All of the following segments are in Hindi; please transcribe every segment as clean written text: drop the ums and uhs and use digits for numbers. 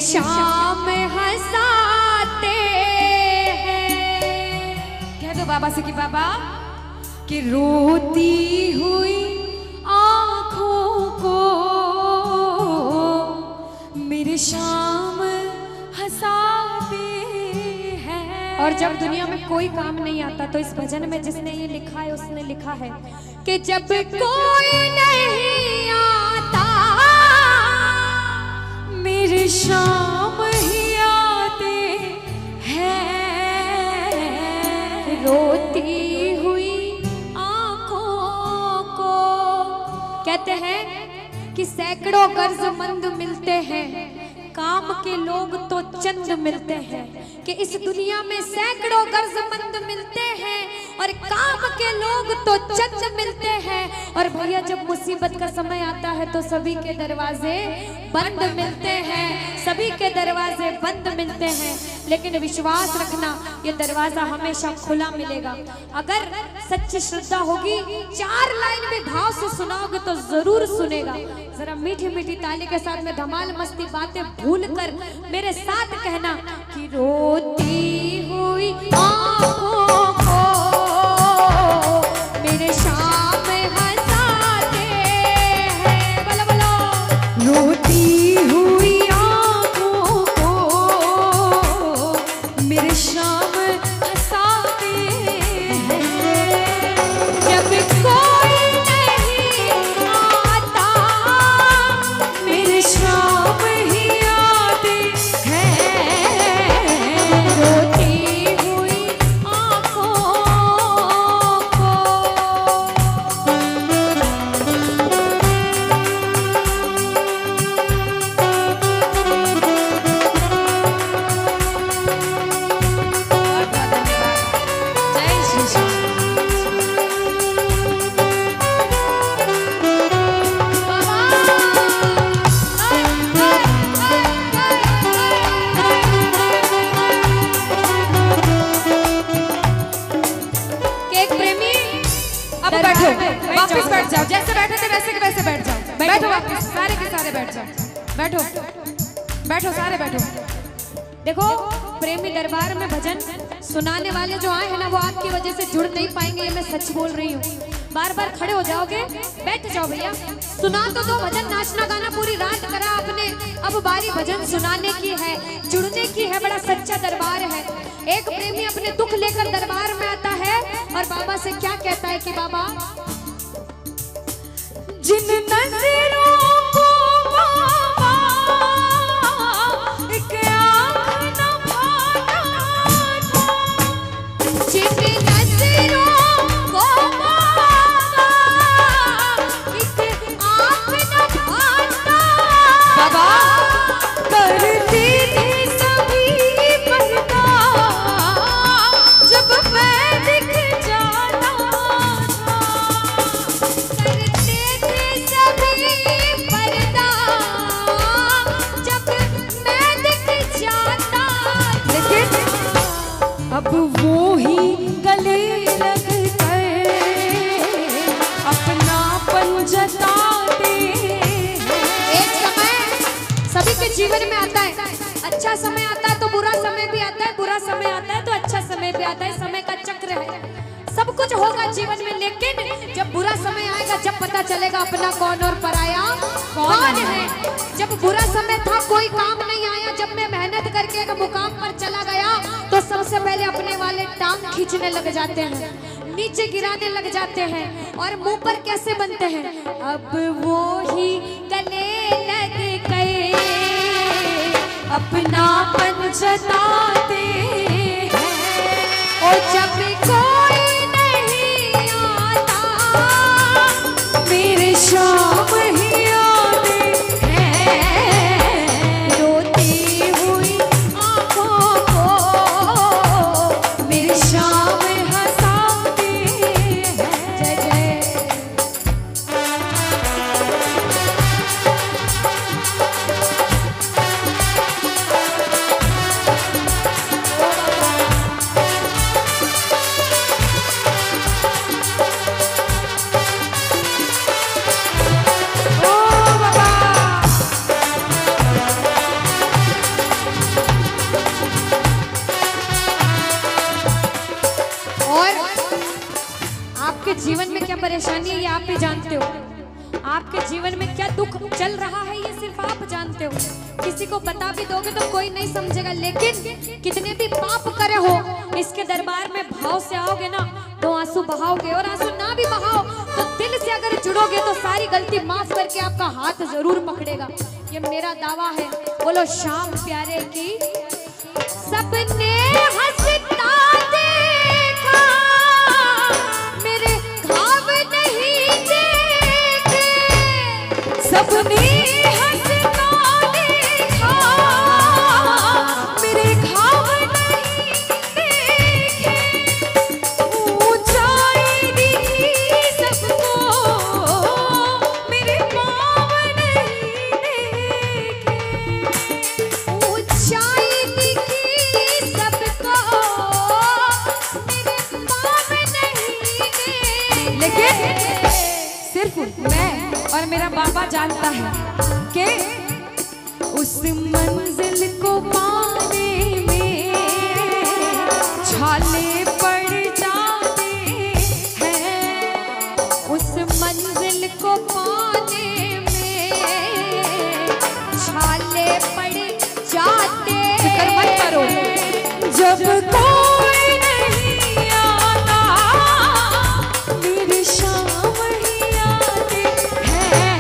शाम हंसाते हैं। कह दो बाबा से कि बाबा कि रोती हुई आंखों को मेरे शाम हंसाते हैं। और जब दुनिया में कोई काम नहीं आता तो इस भजन में जिसने ये लिखा है उसने लिखा है कि जब कोई नहीं आता मेरे शाम ही आते हैं। रोती हुई आंखों को कहते हैं कि सैकड़ों गर्जमंद मिलते हैं, काम के लोग तो चंद मिलते हैं। कि इस दुनिया में सैकड़ों गर्जमंद मिलते हैं और काम के लोग तो चंद मिलते हैं। और भैया जब मुसीबत का समय आता है तो सभी के दरवाजे बंद मिलते हैं, सभी के दरवाजे बंद मिलते हैं। लेकिन विश्वास रखना ये दरवाजा हमेशा खुला मिलेगा। अगर सच्ची श्रद्धा होगी, 4 लाइन में भाव से सुनाओगे तो जरूर सुनेगा। जरा मीठी मीठी ताली के साथ में धमाल मस्ती बातें भूल कर मेरे साथ कहना कि रोती हुई आंखों को मेरे शाम हंसाते हैं। बोलो बोलो। रोती हुई आंखों को मेरे शाम हंसाते हैं। जब कोई नहीं आता मेरे शाम ही आते हैं। रोती हुई आंखों को। जय श्री श्याम। एक प्रेमी अब बैठो, वापस बैठ जाओ। जैसे बैठे थे वैसे के वैसे बैठ जाओ। बैठो वापस, सारे के सारे बैठ जाओ। बैठो बैठो, सारे बैठो। देखो प्रेमी दरबार में भजन सुनाने वाले जो आए हैं ना वो आपकी वजह से जुड़ नहीं पाएंगे, ये मैं सच बोल रही हूँ। बार बार खड़े हो जाओगे, बैठ जाओ भैया। सुना तो दो भजन, नाचना गाना पूरी रात करा आपने, अब बारी भजन सुनाने की है, जुड़ने की है। बड़ा सच्चा दरबार है। एक प्रेमी अपने दुख लेकर दरबार में आता है और बाबा से क्या कहता है कि बाबा जिन नजरों को बाबा एक आँख न भाना था, जिन नजरों को बाबा एक आँख न भाना बाबा करती थी सभी पर्दा जब मैं दिख जाता था। करते थे सभी पर्दा जब मैं दिख जाता। लेकिन अब वो ही गले लग कर अपनापन जताते हैं। एक समय सभी के जीवन में आता है, अच्छा समय आता है तो बुरा समय भी आता है, बुरा समय आता है तो अच्छा समय भी आता है। समय का चक्र है, सब कुछ होगा जीवन में। लेकिन जब बुरा समय आएगा, जब पता चलेगा अपना कौन और पराया कौन है। जब बुरा समय था कोई काम नहीं आया, जब मैं मेहनत करके एक मुकाम पर चला गया तो सबसे पहले अपने वाले टांग खींचने लग जाते हैं, नीचे गिराने लग जाते हैं और मुंह पर कैसे बनते हैं। अब वो ही गले लग गए अपनापन जताते हैं। और जब कोई नहीं आता मेरे शाम ही आते हैं। रोती हुई आंखों को मेरे शाम हंसाते हैं। जय जय। आप ही जानते हो। आपके जीवन में क्या दुख चल रहा है ये सिर्फ आप जानते हो। किसी को बता भी दोगे तो कोई नहीं समझेगा, लेकिन कितने भी पाप करे हो इसके दरबार में भाव से आओगे ना तो आंसू बहाओगे, और आंसू ना भी बहाओ तो दिल से अगर जुड़ोगे तो सारी गलती माफ करके आपका हाथ जरूर पकड़ेगा। ये मेरा दावा है। बोलो श्याम प्यारे की। सबने हंसता देखा मेरे घाव नहीं देखे, सबने हंसता देखा मेरे घाव नहीं देखे, ऊंचाई दिखी सबको मेरे पाँव नहीं देखे, ऊंचाई दिखी सबको मेरे पाँव नहीं देखे। लेकिन सिर्फ मैं और मेरा बाबा जानता है कि उस मंजिल को पाने में छाले पड़ जाते हैं, उस मंजिल को पाने में छाले पड़ जाते हैं। जब कोई नहीं आता मेरी शाम ही आते हैं,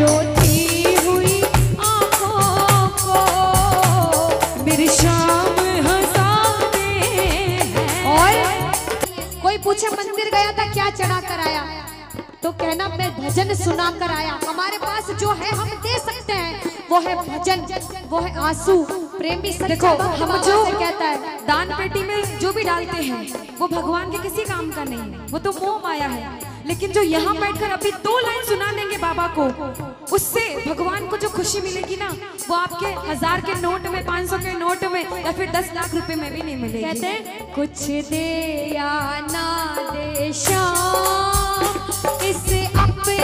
रोती हुई आंखों को मेरी शाम हंसाते हैं। और कोई पूछे मंदिर गया था क्या चढ़ा कर आया, तो कहना मैं भजन सुना कर आया। हमारे पास जो है हम दे सकते हैं, वो है भजन, वो है आंसू। प्रेमी देखो, हम जो कहता है दान पेटी में जो भी डालते हैं वो भगवान के किसी काम का नहीं है, वो तो मोह माया है। लेकिन जो यहाँ बैठकर अभी 2 लाइन सुना देंगे बाबा को, उससे भगवान को जो खुशी मिलेगी ना, वो आपके 1000 के नोट में, 500 के नोट में या फिर 10 लाख रुपए में भी नहीं मिलेगी। कहते हैं कुछ दे या ना दे श्याम, इसे अपने